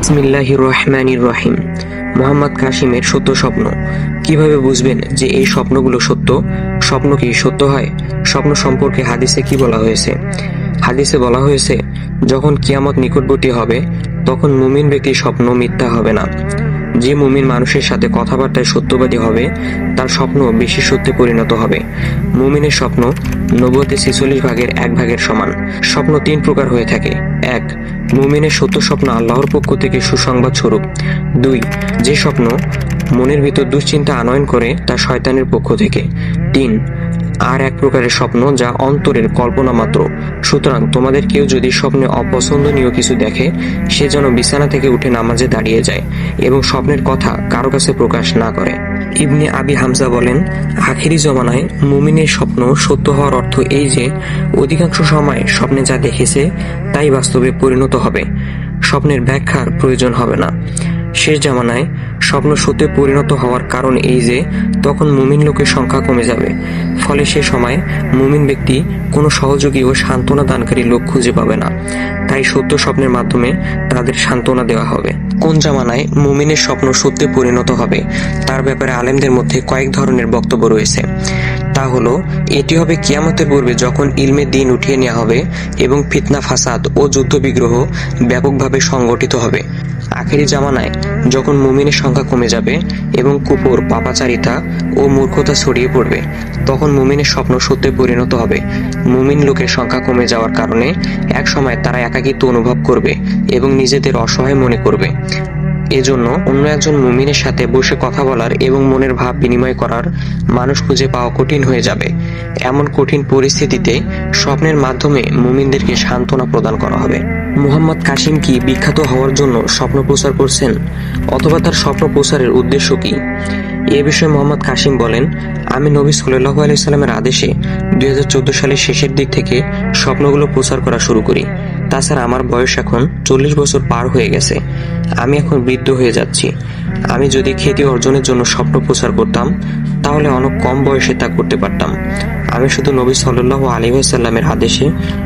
বিসমিল্লাহির রহমানির রহিম। মোহাম্মদ কাসিমের সত্য স্বপ্ন। কিভাবে বুঝবেন যে এই স্বপ্নগুলো সত্য? স্বপ্ন কি সত্য হয়? স্বপ্ন সম্পর্কে হাদিসে কি বলা হয়েছে? হাদিসে বলা হয়েছে, যখন কিয়ামত নিকটবর্তী হবে তখন মুমিন ব্যক্তির স্বপ্ন মিথ্যা হবে না। যে মুমিন মানুষের সাথে কথাবার্তায় সত্যবাদী হবে তার স্বপ্ন বেশি সত্যে পরিণত হবে। মুমিনের স্বপ্ন 90-46 ভাগের 1 ভাগের সমান। স্বপ্ন 3 প্রকার হয়ে থাকে। 1. মুমিনের সত্য স্বপ্ন আল্লাহর পক্ষ থেকে সুসংবাদ স্বরূপ। 2. যে স্বপ্ন মনের ভিতর দুশ্চিন্তা আনয়ন করে তা শয়তানের পক্ষ থেকে। 3. আর এক প্রকারের স্বপ্ন যা অন্তরের কল্পনা মাত্র। সুতরাং তোমাদের কেউ যদি স্বপ্নে অপছন্দনীয় কিছু দেখে সে যেন বিছানা থেকে উঠে নামাজে দাঁড়িয়ে যায় এবং স্বপ্নের কথা কারো কাছে প্রকাশ না করে। ইবনে আবি হামজা বলেন, আখিরি জমানায় মুমিনের স্বপ্ন সত্য হওয়ার অর্থ এই যে অধিকাংশ সময় স্বপ্নে যা দেখেছে তাই বাস্তবে পরিণত হবে, স্বপ্নের ব্যাখ্যার প্রয়োজন হবে না। শেষ জামানায় স্বপ্ন সত্যে পরিণত হওয়ার কারণ এই যে তখন মুমিন লোকের সংখ্যা কমে যাবে, ফলে সে সময় মুমিন ব্যক্তি কোনো সহযোগী ও সান্ত্বনা দানকারী লোক খুঁজে পাবে না। তাই সত্য স্বপ্নের মাধ্যমে তাদের সান্ত্বনা দেওয়া হবে। কোন জামানায় মুমিনের স্বপ্ন সত্যে পরিণত হবে তার ব্যাপারে আলেমদের মধ্যে কয়েক ধরনের বক্তব্য রয়েছে। তা হলো, এটি হবে কিয়ামতের পূর্বে যখন ইলমে দ্বীন উঠিয়ে নেওয়া হবে এবং ফিতনা ফাসাদ ও যুদ্ধ বিগ্রহ ব্যাপকভাবে সংগঠিত হবে। আখেরি জামানায় যখন মুমিনের সংখ্যা কমে যাবে এবং কুফর, পাপাচারিতা ও মূর্খতা ছড়িয়ে পড়বে তখন মুমিনের স্বপ্ন সত্যে পরিণত হবে। মুমিন লোকের সংখ্যা কমে যাওয়ার কারণে এক সময় তারা একাকিত্ব অনুভব করবে এবং নিজেদের অসহায় মনে করবে। এজন্য অন্য একজন মুমিনের সাথে বসে কথা বলার এবং মনের ভাব বিনিময় করার মানুষ খুঁজে পাওয়া কঠিন হয়ে যাবে। এমন কঠিন পরিস্থিতিতে স্বপ্নের মাধ্যমে মুমিনদেরকে সান্ত্বনা প্রদান করা হবে। মুহাম্মদ কাসিম কি বিখ্যাত হওয়ার জন্য স্বপ্ন প্রচার করছেন, অথবা তার স্বপ্ন প্রচারের উদ্দেশ্য কি? এ বিষয়ে মোহাম্মদ কাসিম বলেন, আমি নবী সাল্লাল্লাহু আলাইহি সাল্লামের আদেশে 2014 সালের শেষের দিক থেকে স্বপ্নগুলো প্রচার করা শুরু করি। তাছাড়া আমার বয়স এখন 40 বছর পার হয়ে গেছে। আমি এখন বৃদ্ধ হয়ে যাচ্ছি। আমি যদি খ্যাতি অর্জনের জন্য স্বপ্ন প্রচার করতাম তাহলে অনেক কম বয়সে তা করতে পারতাম। আমি শুধু নবী সাল্লাল্লাহু আলাইহি ওয়াসাল্লামের আদেশে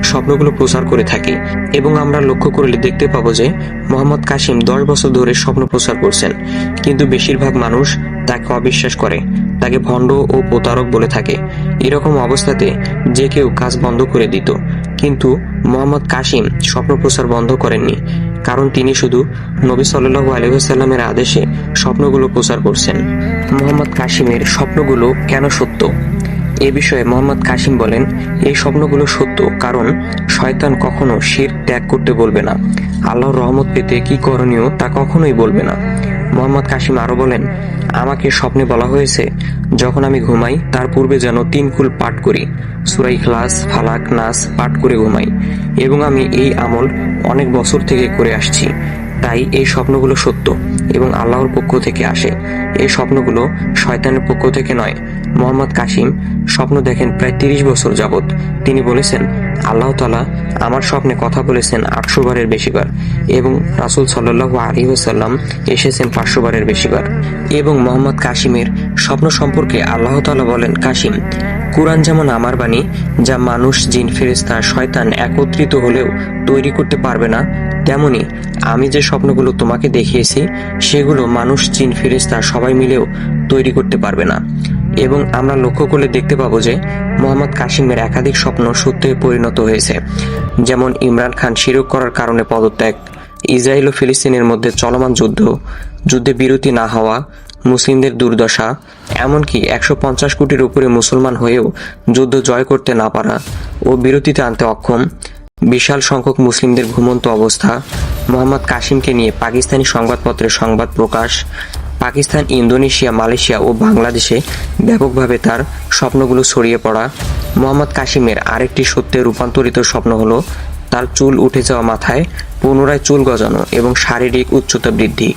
স্বপ্নগুলো প্রচার করে থাকি এবং আমরা লক্ষ্য করলে দেখতে পাবো যে মোহাম্মদ কাসিম 10 বছর ধরে স্বপ্ন প্রচার করছেন, কিন্তু বেশিরভাগ মানুষ তাকে অবিশ্বাস করে, তাকে ভণ্ড ও প্রতারক বলে থাকে। এরকম অবস্থাতে যে কেউ কাজ বন্ধ করে দিত, কিন্তু মোহাম্মদ কাসিম স্বপ্ন প্রচার বন্ধ করেননি, কারণ তিনি শুধু নবী সাল্লাল্লাহু আলাইহি ওয়াসাল্লামের আদেশে স্বপ্নগুলো প্রচার করছেন। মোহাম্মদ কাসিমের স্বপ্নগুলো কেন সত্য? এ বিষয়ে মোহাম্মদ কাসিম বলেন, এই স্বপ্নগুলো সত্য কারণ শয়তান কখনো শিরক ত্যাগ করতে বলবে না, আল্লাহর রহমত পেতে কি করণীয় তা কখনোই বলবে না। মোহাম্মদ কাসিম আরো বলেন, আমাকে স্বপ্নে বলা হয়েছে যখন আমি ঘুমাই তার পূর্বে যেন 3 কুল পাঠ করি, সূরা ইখলাস, ফালাক, নাস পাঠ করে ঘুমাই, এবং আমি এই আমল অনেক বছর থেকে করে আসছি। তাই এই স্বপ্নগুলো সত্য এবং আল্লাহর পক্ষ থেকে আসে। এই স্বপ্নগুলো শয়তানের পক্ষ থেকে নয়। মোহাম্মদ কাসিম স্বপ্ন দেখেন প্রায় 30 বছর যাবত। তিনি বলেছেন, আল্লাহ তাআলা আমার স্বপ্নে কথা বলেছেন 800 বারের বেশিবার এবং রাসূল সাল্লাল্লাহু আলাইহি ওয়াসাল্লাম এসেছেন 500 বারের বেশিবার। এবং মোহাম্মদ কাসিমের স্বপ্ন সম্পর্কে আল্লাহ তাআলা বলেন, কাসিম, কুরআন যেমন আমার বাণী, যা মানুষ, জিন, ফেরেশতা, শয়তান একত্রিত হলেও তৈরি করতে পারবে না, তেমনি আমি যে স্বপ্নগুলো তোমাকে দেখিয়েছি সেগুলো মানুষ, জিন, ফেরেশতা সবাই মিলেও তৈরি করতে পারবে না। এবং আমরা লক্ষ্য করলে দেখতে পাবো যে মোহাম্মদ কাসিমের একাধিক স্বপ্ন সত্যে পরিণত হয়েছে, যেমন ইমরান খান শিরক করার কারণে পদত্যাগ, ইসরায়েল ও ফিলিস্তিনের মধ্যে চলমান যুদ্ধে বিরতি না হওয়া, মুসলিমদের দুর্দশা, এমনকি 150 কোটির উপরে মুসলমান হয়েও যুদ্ধ জয় করতে না পারা ও বিরতিতে আনতে অক্ষম, বিশাল সংখ্যক মুসলিমদের ঘুমন্ত অবস্থা, মোহাম্মদ কাসিমকে নিয়ে পাকিস্তানি সংবাদপত্রে সংবাদ প্রকাশ, পাকিস্তান, ইন্দোনেশিয়া, মালয়েশিয়া ও বাংলাদেশে ব্যাপকভাবে তার স্বপ্নগুলো ছড়িয়ে পড়া। মোহাম্মদ কাসিমের আরেকটি সত্যে রূপান্তরিত স্বপ্ন হলো তার চুল উঠে যাওয়া মাথায় পুনরায় চুল গজানো এবং শারীরিক উচ্চতা বৃদ্ধি।